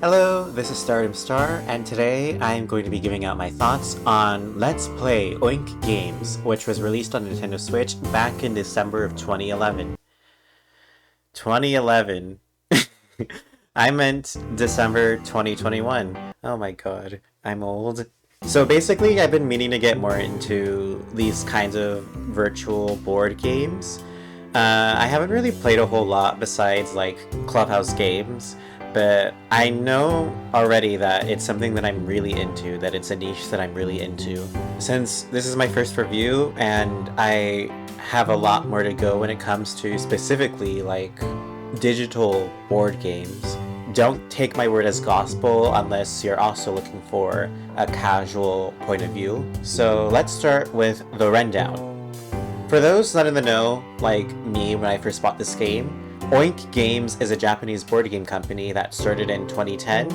Hello, this is Stardom Star, and today I am going to be giving out my thoughts on Let's Play Oink Games, which was released on Nintendo Switch back in December of 2011. 2011. I meant December 2021. Oh my god, I'm old. So basically, I've been meaning to get more into these kinds of virtual board games. I haven't really played a whole lot besides like Clubhouse games, but I know already that it's something that I'm really into, that it's a niche that I'm really into. Since this is my first review and I have a lot more to go when it comes to specifically like digital board games, don't take my word as gospel unless you're also looking for a casual point of view. So let's start with the rundown. For those not in the know, like me when I first bought this game, Oink Games is a Japanese board game company that started in 2010,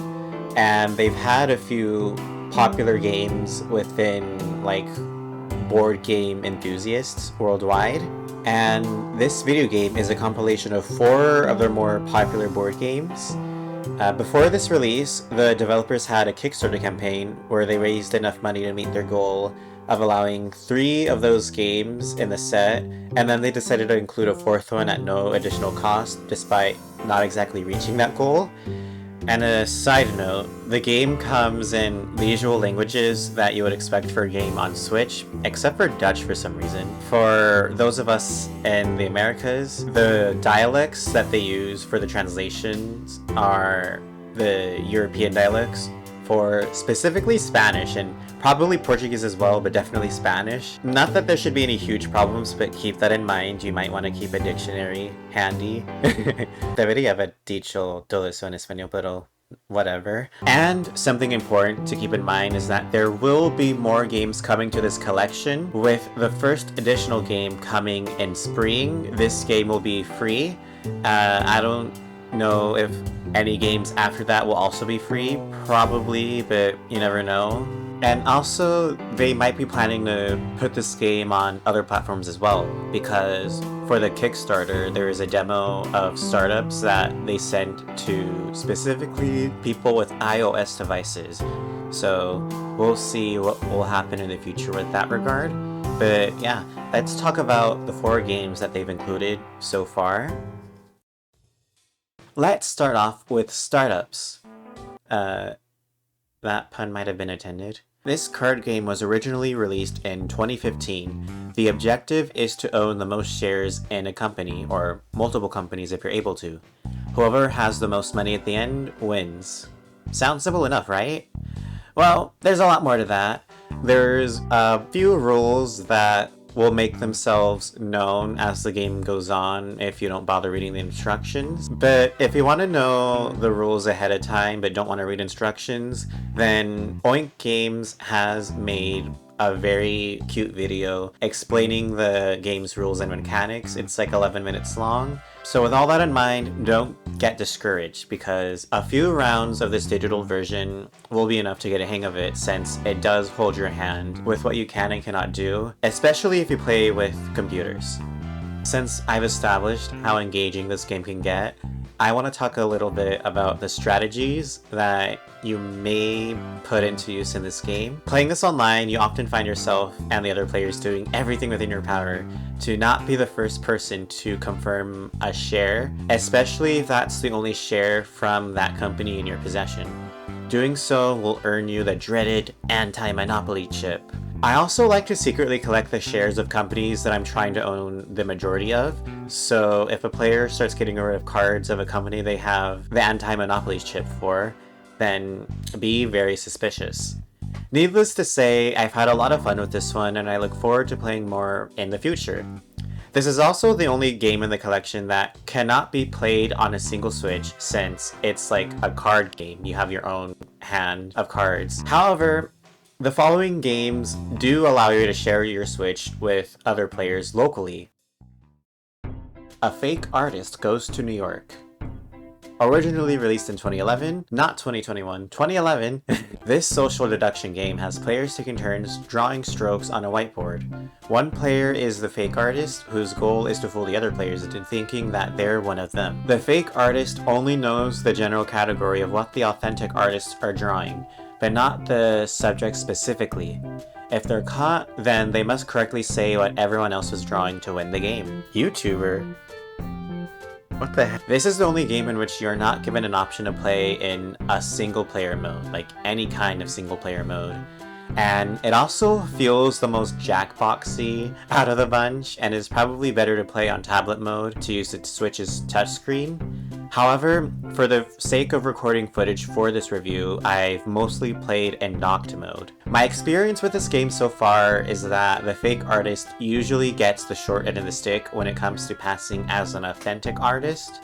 and they've had a few popular games within like board game enthusiasts worldwide. And this video game is a compilation of 4 of their more popular board games. Before this release, the developers had a Kickstarter campaign where they raised enough money to meet their goal of allowing 3 of those games in the set, and then they decided to include a 4th one at no additional cost, despite not exactly reaching that goal. And a side note, the game comes in the usual languages that you would expect for a game on Switch, except for Dutch for some reason. For those of us in the Americas, the dialects that they use for the translations are the European dialects for specifically Spanish and probably Portuguese as well, but definitely Spanish. Not that there should be any huge problems, but keep that in mind. You might want to keep a dictionary handy. Debería haber dicho todo eso en español, pero whatever. And something important to keep in mind is that there will be more games coming to this collection, with the first additional game coming in spring. This game will be free. I don't know if any games after that will also be free, probably, but you never know. And also, they might be planning to put this game on other platforms as well, because for the Kickstarter, there is a demo of startups that they sent to specifically people with iOS devices. So we'll see what will happen in the future with that regard. But yeah, let's talk about the 4 games that they've included so far. Let's start off with startups. That pun might have been intended. This card game was originally released in 2015. The objective is to own the most shares in a company, or multiple companies if you're able to. Whoever has the most money at the end wins. Sounds simple enough, right? Well, there's a lot more to that. There's a few rules that will make themselves known as the game goes on if you don't bother reading the instructions. But if you want to know the rules ahead of time but don't want to read instructions, then Oink Games has made a very cute video explaining the game's rules and mechanics. It's like 11 minutes long. So with all that in mind, don't get discouraged, because a few rounds of this digital version will be enough to get a hang of it, since it does hold your hand with what you can and cannot do, especially if you play with computers. Since I've established how engaging this game can get, I want to talk a little bit about the strategies that you may put into use in this game. Playing this online, you often find yourself and the other players doing everything within your power to not be the first person to confirm a share, especially if that's the only share from that company in your possession. Doing so will earn you the dreaded anti-monopoly chip. I also like to secretly collect the shares of companies that I'm trying to own the majority of, so if a player starts getting rid of cards of a company they have the anti-monopoly chip for, then be very suspicious. Needless to say, I've had a lot of fun with this one, and I look forward to playing more in the future. This is also the only game in the collection that cannot be played on a single Switch, since it's like a card game. You have your own hand of cards. However, the following games do allow you to share your Switch with other players locally. A Fake Artist Goes to New York. Originally released in 2011, not 2021, 2011, this social deduction game has players taking turns drawing strokes on a whiteboard. One player is the fake artist, whose goal is to fool the other players into thinking that they're one of them. The fake artist only knows the general category of what the authentic artists are drawing, but not the subject specifically. If they're caught, then they must correctly say what everyone else was drawing to win the game. YouTuber? What the heck? This is the only game in which you're not given an option to play in a single player mode, like any kind of single player mode. And it also feels the most Jackboxy out of the bunch, and is probably better to play on tablet mode to use the Switch's touchscreen. However, for the sake of recording footage for this review, I've mostly played in docked mode. My experience with this game so far is that the fake artist usually gets the short end of the stick when it comes to passing as an authentic artist,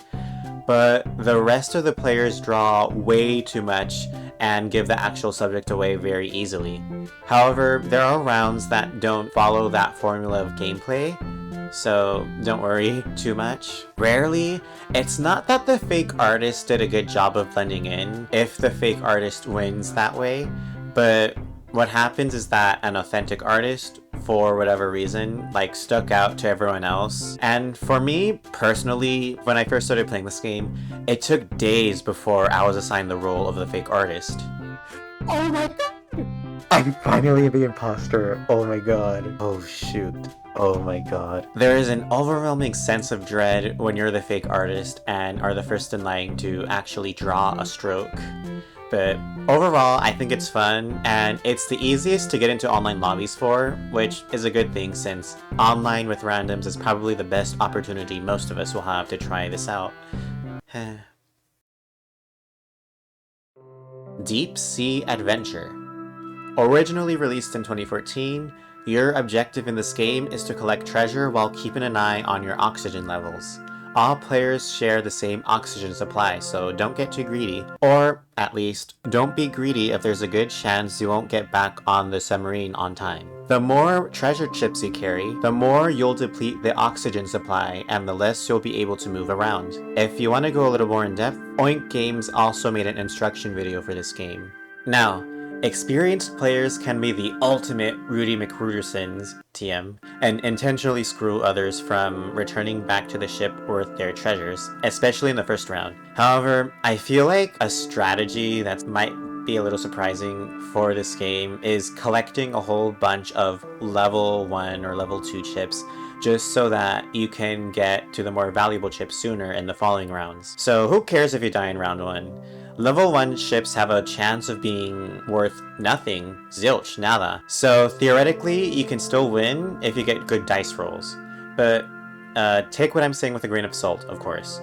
but the rest of the players draw way too much and give the actual subject away very easily. However, there are rounds that don't follow that formula of gameplay, so don't worry too much. Rarely, it's not that the fake artist did a good job of blending in if the fake artist wins that way, but what happens is that an authentic artist, for whatever reason, like stuck out to everyone else. And for me, personally, when I first started playing this game, it took days before I was assigned the role of the fake artist. Oh my god! I'm finally the imposter. Oh my god. Oh shoot. Oh my god. There is an overwhelming sense of dread when you're the fake artist and are the first in line to actually draw a stroke. But overall, I think it's fun, and it's the easiest to get into online lobbies for, which is a good thing since online with randoms is probably the best opportunity most of us will have to try this out. Deep Sea Adventure. Originally released in 2014, your objective in this game is to collect treasure while keeping an eye on your oxygen levels. All players share the same oxygen supply, so don't get too greedy. Or, at least, don't be greedy if there's a good chance you won't get back on the submarine on time. The more treasure chips you carry, the more you'll deplete the oxygen supply and the less you'll be able to move around. If you want to go a little more in depth, Oink Games also made an instruction video for this game. Now, experienced players can be the ultimate Rudy McRudersons, TM, and intentionally screw others from returning back to the ship with their treasures, especially in the first round. However, I feel like a strategy that might be a little surprising for this game is collecting a whole bunch of level 1 or level 2 chips just so that you can get to the more valuable chips sooner in the following rounds. So who cares if you die in round 1? Level 1 ships have a chance of being worth nothing, zilch, nada. So theoretically, you can still win if you get good dice rolls. But take what I'm saying with a grain of salt, of course.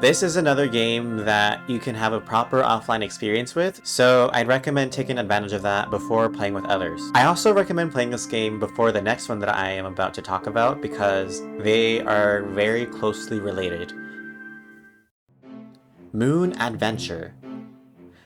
This is another game that you can have a proper offline experience with, so I'd recommend taking advantage of that before playing with others. I also recommend playing this game before the next one that I am about to talk about because they are very closely related. Moon Adventure.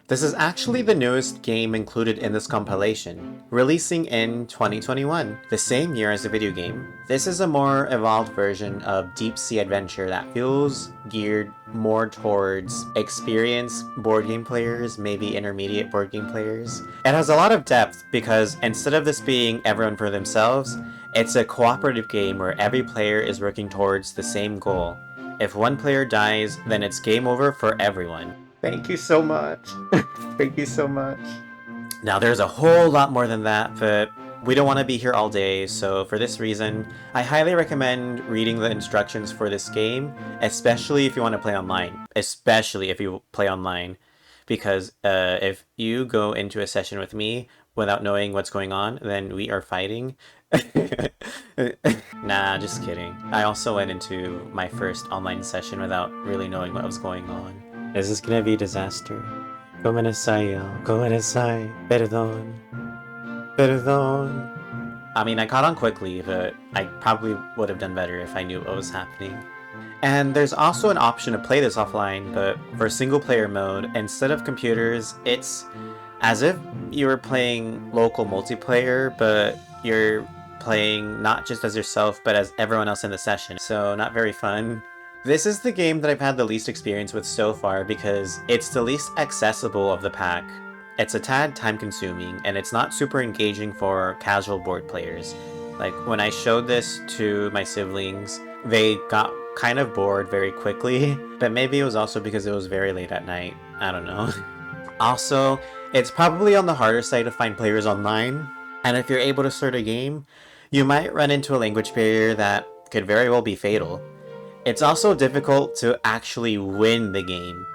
This is actually the newest game included in this compilation, releasing in 2021, the same year as the video game. This is a more evolved version of Deep Sea Adventure that feels geared more towards experienced board game players, maybe intermediate board game players. It has a lot of depth because instead of this being everyone for themselves, it's a cooperative game where every player is working towards the same goal. If one player dies, then it's game over for everyone. Thank you so much. Thank you so much. Now there's a whole lot more than that, but we don't want to be here all day, so for this reason, I highly recommend reading the instructions for this game, especially if you want to play online. Especially if you play online. Because if you go into a session with me without knowing what's going on, then we are fighting. Nah, just kidding. I also went into my first online session without really knowing what was going on. This is gonna be a disaster. Gomenasai, gomenasai, perdón, perdón. I mean, I caught on quickly, but I probably would have done better if I knew what was happening. And there's also an option to play this offline, but for single player mode, instead of computers, it's as if you were playing local multiplayer, but you're playing not just as yourself, but as everyone else in the session. So not very fun. This is the game that I've had the least experience with so far because it's the least accessible of the pack. It's a tad time consuming and it's not super engaging for casual board players. Like when I showed this to my siblings, they got kind of bored very quickly, but maybe it was also because it was very late at night. I don't know. Also, it's probably on the harder side to find players online, and if you're able to start a game, you might run into a language barrier that could very well be fatal. It's also difficult to actually win the game.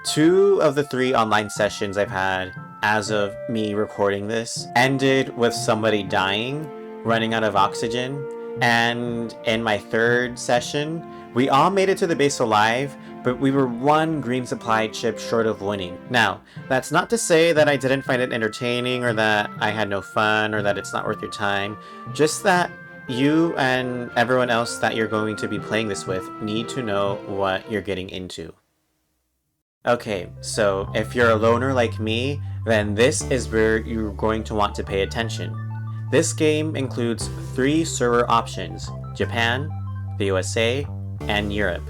2 of the 3 online sessions I've had, as of me recording this, ended with somebody dying, running out of oxygen, and in my 3rd session, we all made it to the base alive, but we were 1 green supply chip short of winning. Now, that's not to say that I didn't find it entertaining or that I had no fun or that it's not worth your time, just that you and everyone else that you're going to be playing this with need to know what you're getting into. Okay, so if you're a loner like me, then this is where you're going to want to pay attention. This game includes 3 server options: Japan, the USA, and Europe.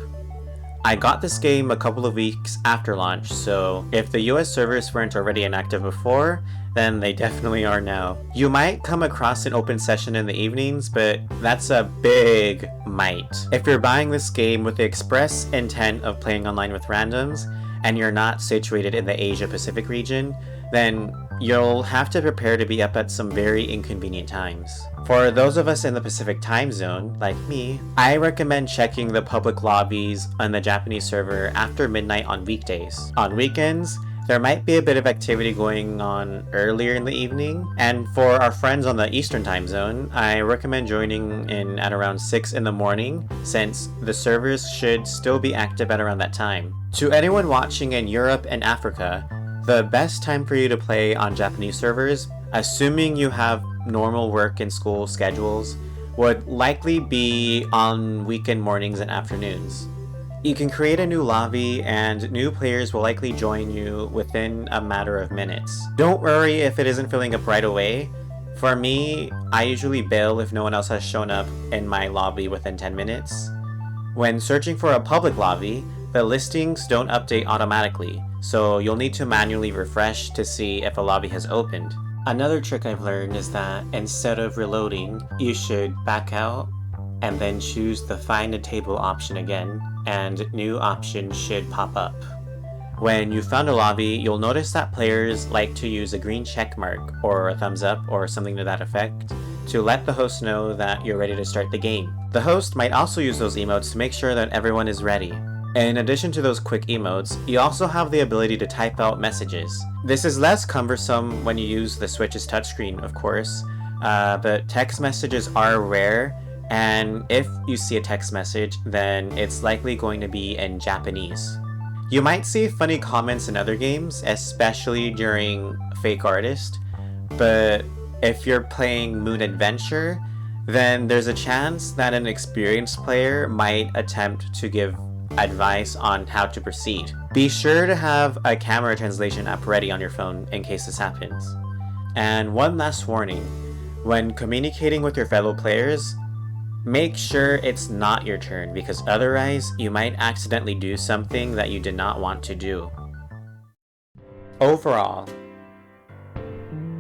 I got this game a couple of weeks after launch, so if the US servers weren't already inactive before, then they definitely are now. You might come across an open session in the evenings, but that's a big might. If you're buying this game with the express intent of playing online with randoms, and you're not situated in the Asia Pacific region, then you'll have to prepare to be up at some very inconvenient times. For those of us in the Pacific time zone, like me, I recommend checking the public lobbies on the Japanese server after midnight on weekdays. On weekends, there might be a bit of activity going on earlier in the evening, and for our friends on the Eastern time zone, I recommend joining in at around 6 in the morning, since the servers should still be active at around that time. To anyone watching in Europe and Africa, the best time for you to play on Japanese servers, assuming you have normal work and school schedules, would likely be on weekend mornings and afternoons. You can create a new lobby and new players will likely join you within a matter of minutes. Don't worry if it isn't filling up right away. For me, I usually bail if no one else has shown up in my lobby within 10 minutes. When searching for a public lobby, the listings don't update automatically, so you'll need to manually refresh to see if a lobby has opened. Another trick I've learned is that instead of reloading, you should back out and then choose the find a table option again, and new options should pop up. When you found a lobby, you'll notice that players like to use a green check mark or a thumbs up or something to that effect to let the host know that you're ready to start the game. The host might also use those emotes to make sure that everyone is ready. In addition to those quick emotes, you also have the ability to type out messages. This is less cumbersome when you use the Switch's touchscreen, of course, but text messages are rare, and if you see a text message, then it's likely going to be in Japanese. You might see funny comments in other games, especially during Fake Artist, but if you're playing Moon Adventure, then there's a chance that an experienced player might attempt to give advice on how to proceed. Be sure to have a camera translation app ready on your phone in case this happens. And one last warning, when communicating with your fellow players, make sure it's not your turn, because otherwise you might accidentally do something that you did not want to do. Overall,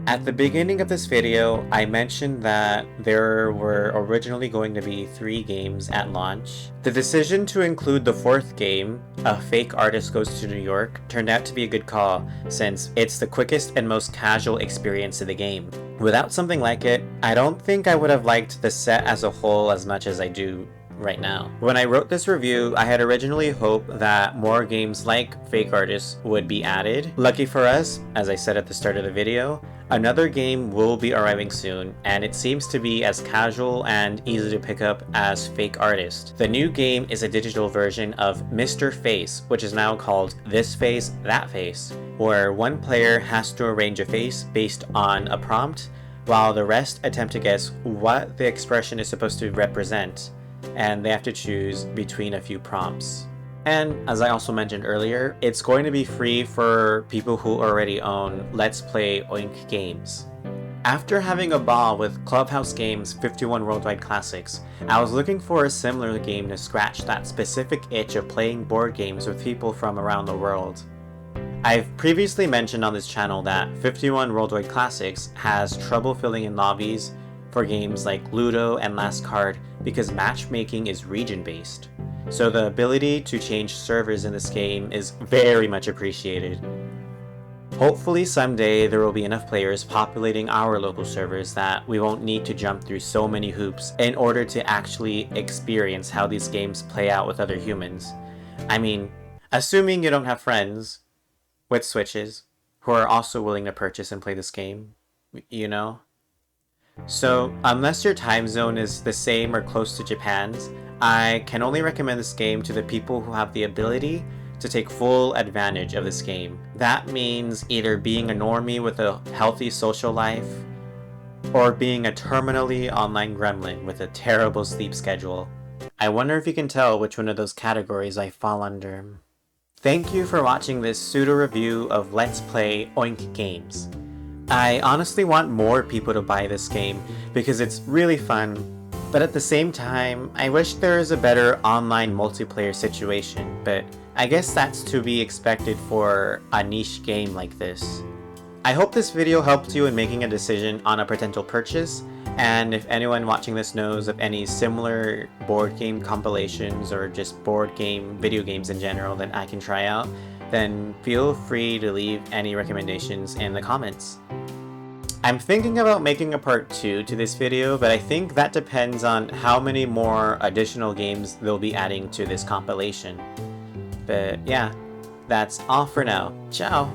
at the beginning of this video, I mentioned that there were originally going to be 3 games at launch. The decision to include the 4th game, A Fake Artist Goes to New York, turned out to be a good call, since it's the quickest and most casual experience of the game. Without something like it, I don't think I would have liked the set as a whole as much as I do right now. When I wrote this review, I had originally hoped that more games like Fake Artists would be added. Lucky for us, as I said at the start of the video, another game will be arriving soon, and it seems to be as casual and easy to pick up as Fake Artist. The new game is a digital version of Mr. Face, which is now called This Face, That Face, where one player has to arrange a face based on a prompt, while the rest attempt to guess what the expression is supposed to represent, and they have to choose between a few prompts. And as I also mentioned earlier, it's going to be free for people who already own Let's Play Oink games. After having a ball with Clubhouse Games' 51 Worldwide Classics, I was looking for a similar game to scratch that specific itch of playing board games with people from around the world. I've previously mentioned on this channel that 51 Worldwide Classics has trouble filling in lobbies for games like Ludo and Last Card because matchmaking is region-based. So the ability to change servers in this game is very much appreciated. Hopefully someday there will be enough players populating our local servers that we won't need to jump through so many hoops in order to actually experience how these games play out with other humans. I mean, assuming you don't have friends with Switches who are also willing to purchase and play this game, you know? So, unless your time zone is the same or close to Japan's, I can only recommend this game to the people who have the ability to take full advantage of this game. That means either being a normie with a healthy social life, or being a terminally online gremlin with a terrible sleep schedule. I wonder if you can tell which one of those categories I fall under. Thank you for watching this pseudo review of Let's Play Oink Games. I honestly want more people to buy this game because it's really fun, but at the same time, I wish there was a better online multiplayer situation, but I guess that's to be expected for a niche game like this. I hope this video helped you in making a decision on a potential purchase, and if anyone watching this knows of any similar board game compilations or just board game video games in general that I can try out, then feel free to leave any recommendations in the comments. I'm thinking about making a part 2 to this video, but I think that depends on how many more additional games they'll be adding to this compilation. But yeah, that's all for now. Ciao!